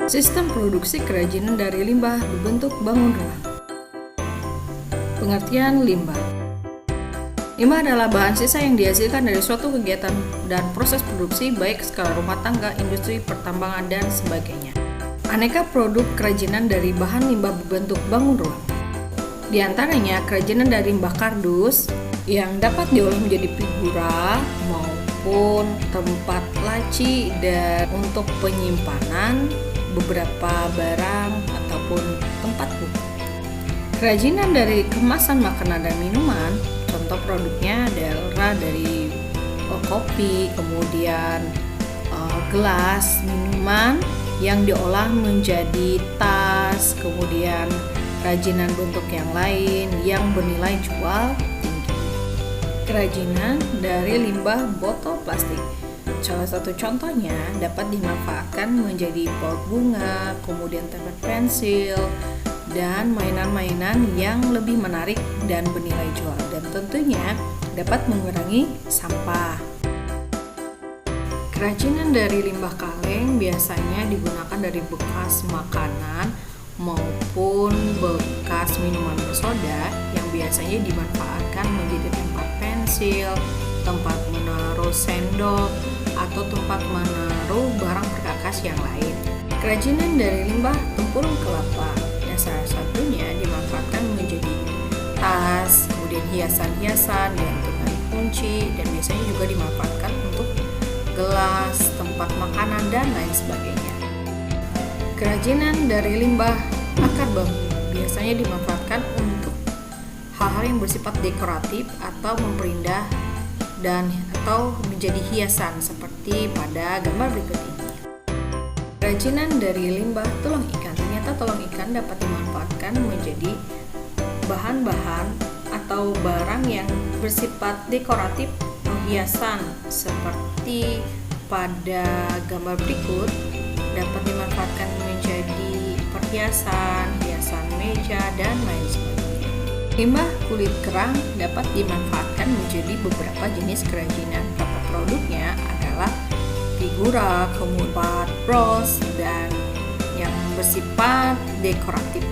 Sistem produksi kerajinan dari limbah berbentuk bangun ruang. Pengertian limbah. Limbah adalah bahan sisa yang dihasilkan dari suatu kegiatan dan proses produksi baik skala rumah tangga, industri, pertambangan, dan sebagainya. Aneka produk kerajinan dari bahan limbah berbentuk bangun ruang. Di antaranya kerajinan dari limbah kardus yang dapat diolah menjadi figura maupun tempat laci dan untuk penyimpanan beberapa barang ataupun tempat buku. Kerajinan dari kemasan makanan dan minuman, contoh produknya adalah dari kopi, kemudian gelas minuman yang diolah menjadi tas, kemudian kerajinan bentuk yang lain yang bernilai jual tinggi. Kerajinan dari limbah botol plastik. Salah satu contohnya dapat dimanfaatkan menjadi pot bunga, kemudian tempat pensil, dan mainan-mainan yang lebih menarik dan bernilai jual, dan tentunya dapat mengurangi sampah. Kerajinan dari limbah kaleng biasanya digunakan dari bekas makanan maupun bekas minuman bersoda yang biasanya dimanfaatkan menjadi tempat pensil, tempat menaruh sendok, atau tempat menaruh barang perkakas yang lain. Kerajinan dari limbah tempurung kelapa yang salah satunya dimanfaatkan menjadi tas, kemudian hiasan-hiasan, gantungan kunci, dan biasanya juga dimanfaatkan untuk gelas, tempat makanan, dan lain sebagainya. Kerajinan dari limbah akar bambu biasanya dimanfaatkan untuk hal-hal yang bersifat dekoratif atau memperindah dan atau menjadi hiasan seperti pada gambar berikut ini. Kerajinan dari limbah tulang ikan. Ternyata tulang ikan dapat dimanfaatkan menjadi bahan-bahan atau barang yang bersifat dekoratif atau hiasan seperti pada gambar berikut dapat dimanfaatkan menjadi perhiasan, hiasan meja, dan lain sebagainya. Limbah kulit kerang dapat dimanfaatkan menjadi beberapa jenis kerajinan. Beberapa produknya adalah figura, kemudian bros, dan yang bersifat dekoratif.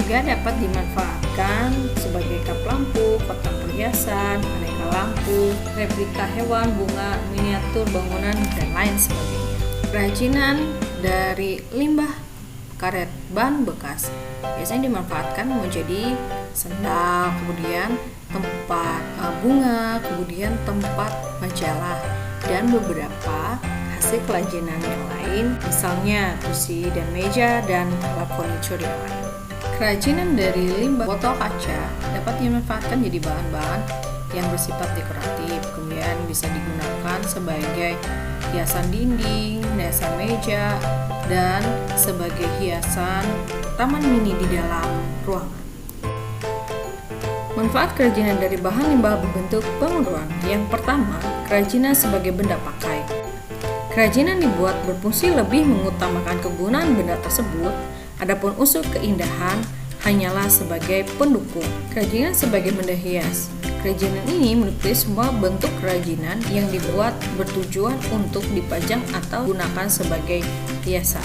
Juga dapat dimanfaatkan sebagai kap lampu, kotak perhiasan, aneka lampu, replika hewan, bunga, miniatur bangunan, dan lain sebagainya. Kerajinan dari limbah karet ban bekas biasanya dimanfaatkan menjadi sendal, kemudian tempat bunga, kemudian tempat majalah, dan beberapa hasil kerajinan yang lain, misalnya kursi dan meja dan alat furniture yang lain. Kerajinan dari limbah botol kaca dapat dimanfaatkan jadi bahan-bahan yang bersifat dekoratif, kemudian bisa digunakan sebagai hiasan dinding, hiasan meja, dan sebagai hiasan taman mini di dalam ruangan. Manfaat kerajinan dari bahan limbah berbentuk bangun ruang. Yang pertama, kerajinan sebagai benda pakai. Kerajinan dibuat berfungsi lebih mengutamakan kegunaan benda tersebut, adapun unsur keindahan hanyalah sebagai pendukung. Kerajinan sebagai benda hias. Kerajinan ini meliputi semua bentuk kerajinan yang dibuat bertujuan untuk dipajang atau gunakan sebagai hiasan.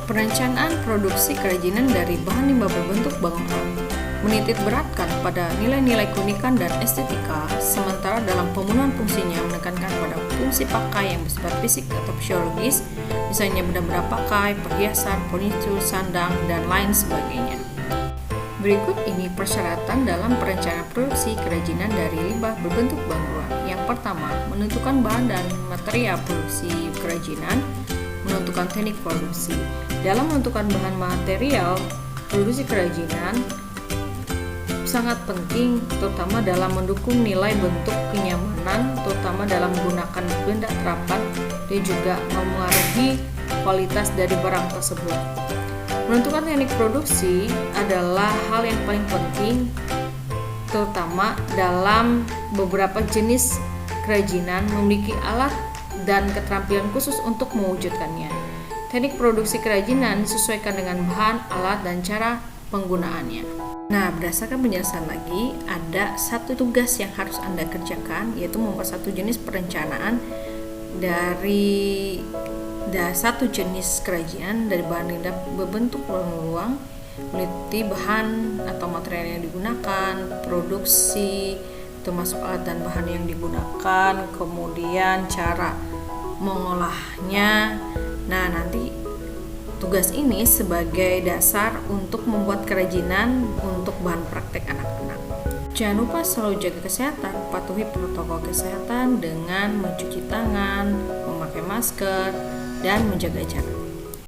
Perencanaan produksi kerajinan dari bahan limbah berbentuk bangun ruang menitik beratkan pada nilai-nilai keunikan dan estetika, sementara dalam pemenuhan fungsinya menekankan pada fungsi pakai yang bersifat fisik atau fisiologis, misalnya benda-benda pakai, perhiasan, furnitur, sandang, dan lain sebagainya. Berikut ini persyaratan dalam perencanaan produksi kerajinan dari limbah berbentuk bangun ruang. Yang pertama, menentukan bahan dan material produksi kerajinan, menentukan teknik produksi. Dalam menentukan bahan material produksi kerajinan sangat penting, terutama dalam mendukung nilai bentuk kenyamanan, terutama dalam menggunakan benda terapan, dan juga memengaruhi kualitas dari barang tersebut. Menentukan teknik produksi adalah hal yang paling penting, terutama dalam beberapa jenis kerajinan memiliki alat dan keterampilan khusus untuk mewujudkannya. Teknik produksi kerajinan disesuaikan dengan bahan, alat, dan cara penggunaannya. Nah, berdasarkan penjelasan lagi, ada satu tugas yang harus Anda kerjakan, yaitu membuat satu jenis perencanaan dari satu jenis kerajinan dari bahan lidah berbentuk luang-luang, meneliti bahan atau material yang digunakan, produksi, termasuk alat dan bahan yang digunakan, kemudian cara mengolahnya. Nah, nanti tugas ini sebagai dasar untuk membuat kerajinan untuk bahan praktek anak-anak. Jangan lupa selalu jaga kesehatan, patuhi protokol kesehatan dengan mencuci tangan, memakai masker, dan menjaga jarak.